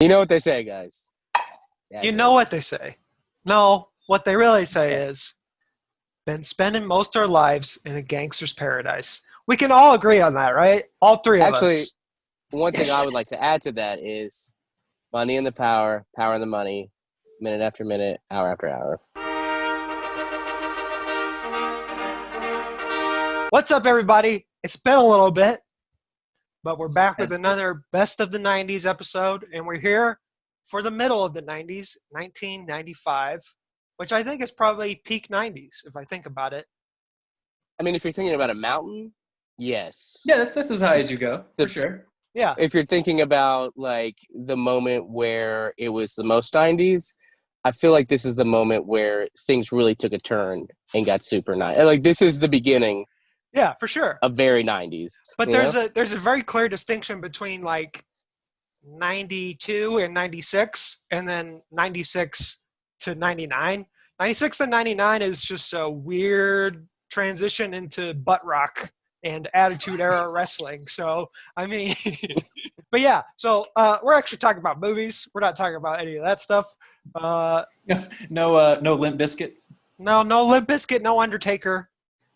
You know what they say, guys. You know what they say. No, what they really say is, been spending most of our lives in a gangster's paradise. We can all agree on that, right? All three of Actually, us. one thing I would like to add to that is money and the power, power and the money, minute after minute, hour after hour. What's up, everybody? It's been a little bit, but we're back with another Best of the 90s episode, and we're here for the middle of the 90s, 1995, which I think is probably peak 90s, if I think about it. I mean, if you're thinking about a mountain, yes. Yeah, that's as high as you go, for sure. Yeah. If you're thinking about, like, the moment where it was the most 90s, I feel like this is the moment where things really took a turn and got super nice. Like, this is the beginning. Yeah, for sure. Of very 90s. But there's a very clear distinction between, like, 92 and 96, and then 96 to 99. 96 to 99 is just a weird transition into butt rock and attitude era wrestling. So, I mean, but yeah, so we're actually talking about movies. We're not talking about any of that stuff. No Limp Bizkit. No Limp Bizkit, no Undertaker.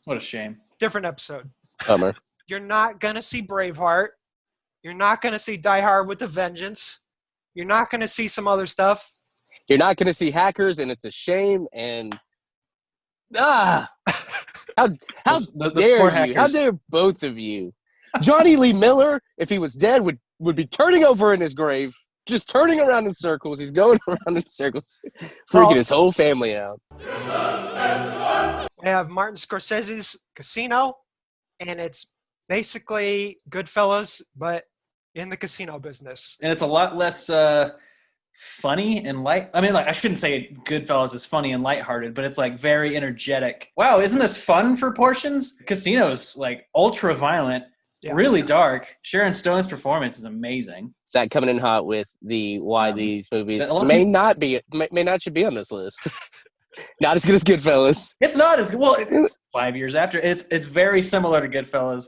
What a shame. Different episode. Bummer. You're not going to see Braveheart. You're not going to see Die Hard with a Vengeance. You're not going to see some other stuff. You're not going to see Hackers, and it's a shame. And how dare you? Hackers. How dare both of you? Johnny Lee Miller, if he was dead, would be turning over in his grave, just turning around in circles. He's going around in circles, freaking his whole family out. We have Martin Scorsese's Casino, and it's basically Goodfellas, but in the casino business. And it's a lot less funny and light. I mean, like, I shouldn't say Goodfellas is funny and lighthearted, but it's like very energetic. Wow, isn't this fun for portions? Casino's like ultra violent, really dark. Sharon Stone's performance is amazing. Zach coming in hot with why these movies may not should be on this list. Not as good as Goodfellas. It's not as well. It's 5 years after. It's very similar to Goodfellas.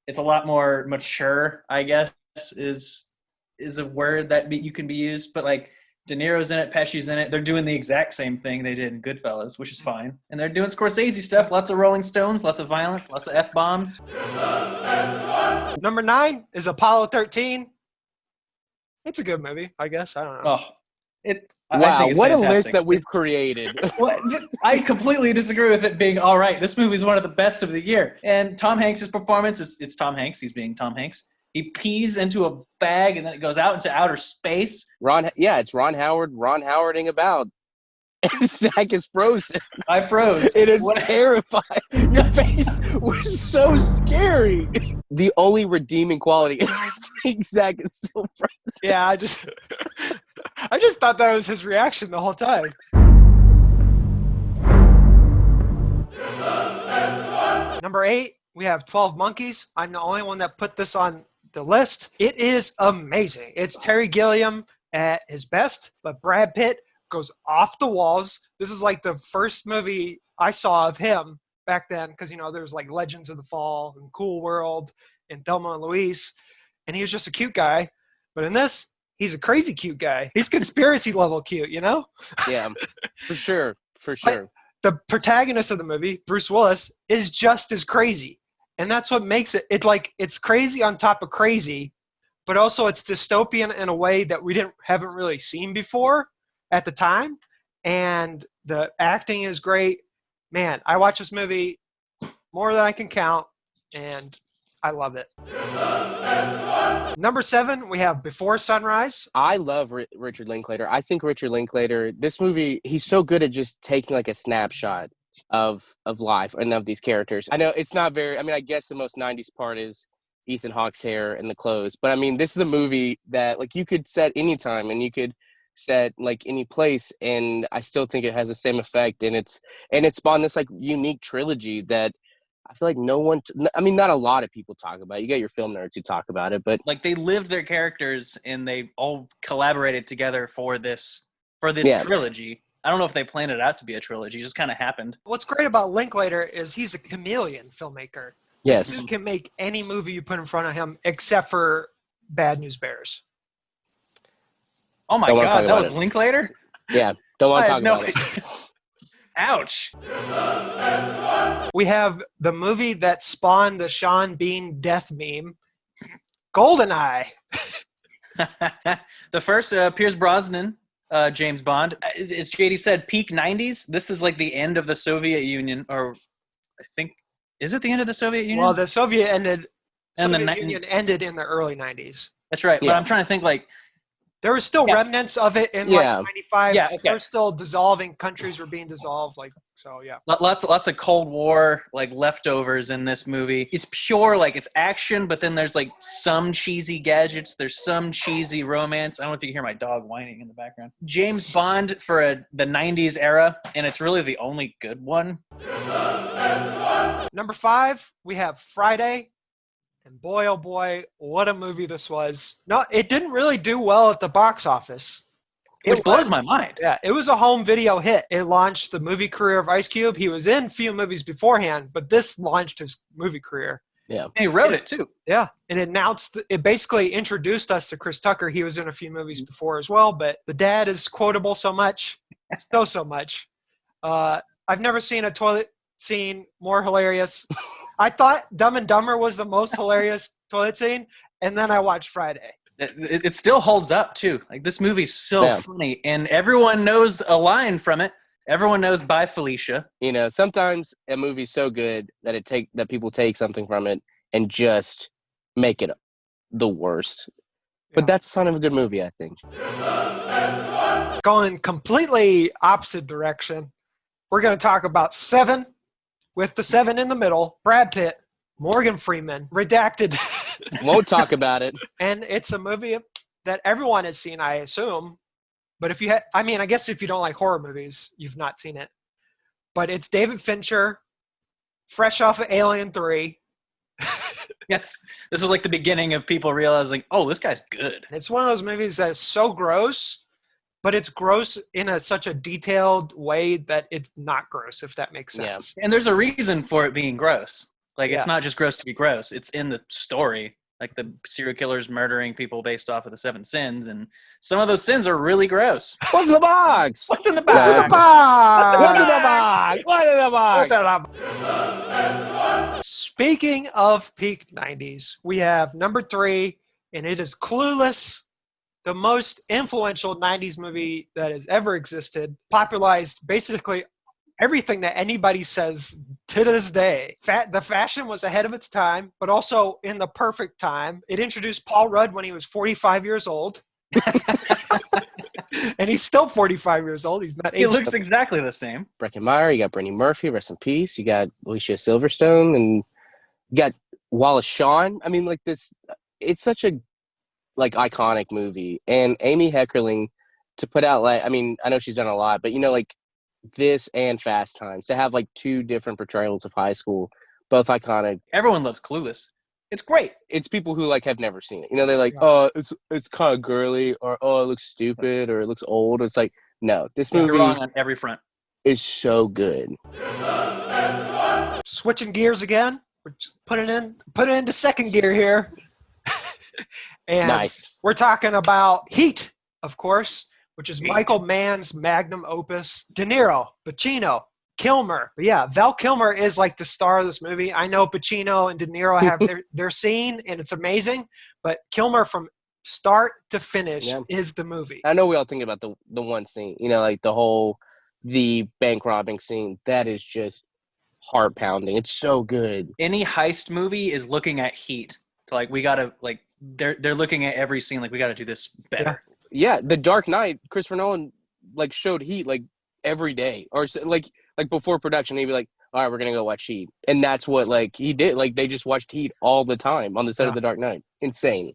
It's a lot more mature, I guess, is a word that you can be used. But like De Niro's in it, Pesci's in it. They're doing the exact same thing they did in Goodfellas, which is fine. And they're doing Scorsese stuff. Lots of Rolling Stones, lots of violence, lots of F-bombs. Number 9 is Apollo 13. It's a good movie, I guess. I don't know. Wow, what a list that we've created. Well, I completely disagree with it being all right. This movie is one of the best of the year. And Tom Hanks' performance, it's Tom Hanks. He's being Tom Hanks. He pees into a bag and then it goes out into outer space. It's Ron Howarding about. And Zach is frozen. I froze. It is terrifying. Your face was so scary. The only redeeming quality, I think Zach is so frozen. Yeah, I just thought that was his reaction the whole time. Number 8, we have 12 Monkeys. I'm the only one that put this on the list. It is amazing. It's Terry Gilliam at his best, but Brad Pitt goes off the walls. This is like the first movie I saw of him back then, because, there's like Legends of the Fall and Cool World and Thelma and Louise, and he was just a cute guy. But in this, he's a crazy cute guy. He's conspiracy level cute, Yeah, for sure. But the protagonist of the movie, Bruce Willis, is just as crazy. And that's what makes it. It's crazy on top of crazy, but also it's dystopian in a way that we haven't really seen before at the time. And the acting is great. Man, I watch this movie more than I can count, and I love it. Number 7, we have Before Sunrise. I love Richard Linklater. I think Richard Linklater, this movie, he's so good at just taking like a snapshot of life and of these characters. I know it's not very, I guess the most 90s part is Ethan Hawke's hair and the clothes. But this is a movie that like you could set any time and you could set like any place, and I still think it has the same effect. And it spawned this like unique trilogy that I feel like not a lot of people talk about it. You got your film nerds who talk about it, but like they lived their characters and they all collaborated together for this trilogy. I don't know if they planned it out to be a trilogy. It just kind of happened. What's great about Linklater is he's a chameleon filmmaker. Yes. This dude can make any movie you put in front of him except for Bad News Bears. Oh my Don't wanna God, talk that about was it. Linklater? Yeah, don't want I to had talk no about it. idea. Ouch. We have the movie that spawned the Sean Bean death meme, Goldeneye. The first Pierce Brosnan James Bond. As JD said, peak 90s. This is like the end of the Soviet Union, or I think, is it the end of the Soviet Union? Well, the Soviet And Union ended in the early 90s. That's right. But Yeah. I'm trying to think like, There were still Yeah. remnants of it in Yeah. like 95. Yeah, okay. There were still dissolving. Countries were being dissolved. Like, so yeah. lots of Cold War like leftovers in this movie. It's pure like it's action, but then there's like some cheesy gadgets. There's some cheesy romance. I don't know if you can hear my dog whining in the background. James Bond for the 90s era, and it's really the only good one. Number 5, we have Friday. And boy, oh boy, what a movie this was. No, it didn't really do well at the box office. Which blows my mind. Yeah, it was a home video hit. It launched the movie career of Ice Cube. He was in a few movies beforehand, but this launched his movie career. Yeah. And he wrote it too. Yeah, and it basically introduced us to Chris Tucker. He was in a few movies before as well, but the dad is quotable so much, so much. I've never seen a toilet scene more hilarious. I thought Dumb and Dumber was the most hilarious toilet scene, and then I watched Friday. It still holds up too. Like this movie's so funny, and everyone knows a line from it. Everyone knows "Bye, Felicia." You know, sometimes a movie's so good that that people take something from it and just make it the worst. But that's the sign of a good movie, I think. Going completely opposite direction, we're going to talk about Seven, with the 7 in the middle. Brad Pitt, Morgan Freeman, redacted. Won't talk about it. And it's a movie that everyone has seen, I assume. But if you I guess if you don't like horror movies, you've not seen it. But it's David Fincher, fresh off of Alien 3. Yes. This was like the beginning of people realizing, oh, this guy's good. It's one of those movies that is so gross, but it's gross in such a detailed way that it's not gross, if that makes sense. And there's a reason for it being gross. Like, it's not just gross to be gross. It's in the story. Like the serial killers murdering people based off of the 7 sins. And some of those sins are really gross. What's in the box? What's in the What's in the box? box? What's in the box? What's in the box? What's in the box? Speaking of peak 90s, we have number 3, and it is Clueless, the most influential 90s movie that has ever existed, popularized basically everything that anybody says to this day. The fashion was ahead of its time, but also in the perfect time. It introduced Paul Rudd when he was 45 years old. And he's still 45 years old. He's not. He looks exactly the same. Breckenmeyer, you got Brittany Murphy, rest in peace. You got Alicia Silverstone, and you got Wallace Shawn. I mean, like this, it's such a iconic movie. And Amy Heckerling to put out I know she's done a lot, but this and Fast Times to have 2 different portrayals of high school, both iconic. Everyone loves Clueless. It's great. It's people who have never seen it. They're like, oh, it's kind of girly, or oh, it looks stupid, or it looks old. It's like, no, this movie You're wrong on every front. is so good. Switching gears again. We're just putting it into second gear here. And Nice. We're talking about Heat, of course, which is Michael Mann's magnum opus. De Niro, Pacino, Kilmer. But yeah, Val Kilmer is the star of this movie. I know Pacino and De Niro have their scene, and it's amazing. But Kilmer from start to finish is the movie. I know we all think about the one scene, the bank robbing scene. That is just heart pounding. It's so good. Any heist movie is looking at Heat. We gotta they're looking at every scene we gotta do this better. Yeah, The Dark Knight, Christopher Nolan showed Heat every day, or before production he'd be like, all right, we're gonna go watch Heat, and that's what he did. They just watched Heat all the time on the set of The Dark Knight. Insane.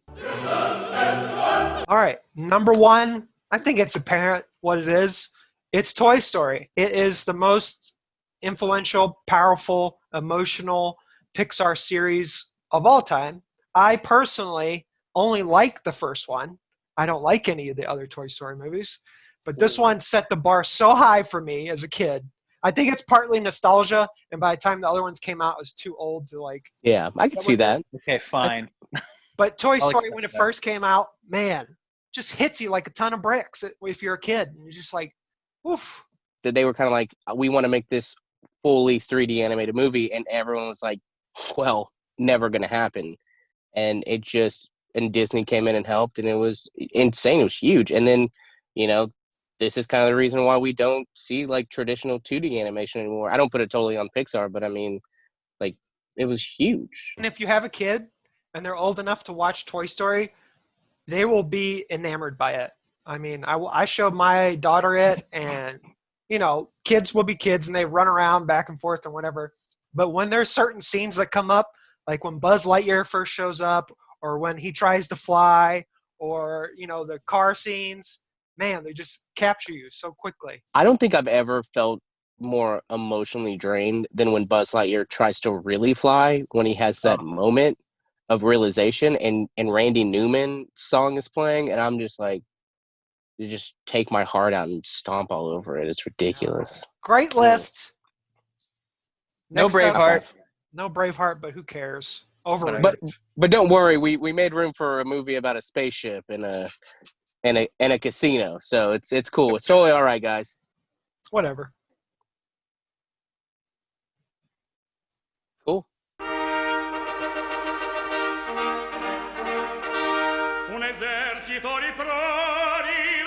All right, number 1, I think it's apparent what it is. It's Toy Story. It is the most influential, powerful, emotional Pixar series of all time. I personally only like the first one. I don't like any of the other Toy Story movies, but this one set the bar so high for me as a kid. I think it's partly nostalgia, and by the time the other ones came out, I was too old to Yeah, I can see that. Okay, fine. But Toy Story, when it first came out, man, just hits you like a ton of bricks if you're a kid. And you're just like, oof. That they were kind of like, we want to make this fully 3D animated movie, and everyone was like, well, never going to happen. And and Disney came in and helped, and it was insane. It was huge. And then, this is kind of the reason why we don't see like traditional 2D animation anymore. I don't put it totally on Pixar, but I mean, like, it was huge. And if you have a kid and they're old enough to watch Toy Story, they will be enamored by it. I mean, I showed my daughter it, and kids will be kids and they run around back and forth and whatever. But when there's certain scenes that come up, like when Buzz Lightyear first shows up, or when he tries to fly, or the car scenes, man, they just capture you so quickly. I don't think I've ever felt more emotionally drained than when Buzz Lightyear tries to really fly, when he has that moment of realization, and Randy Newman's song is playing, and I'm just like, you just take my heart out and stomp all over it. It's ridiculous. Great list. No Next up, Braveheart. No Braveheart, but who cares? Overrated. But don't worry, we made room for a movie about a spaceship and a casino, so it's cool. It's totally all right, guys. Whatever. Cool. Un esercito di prodi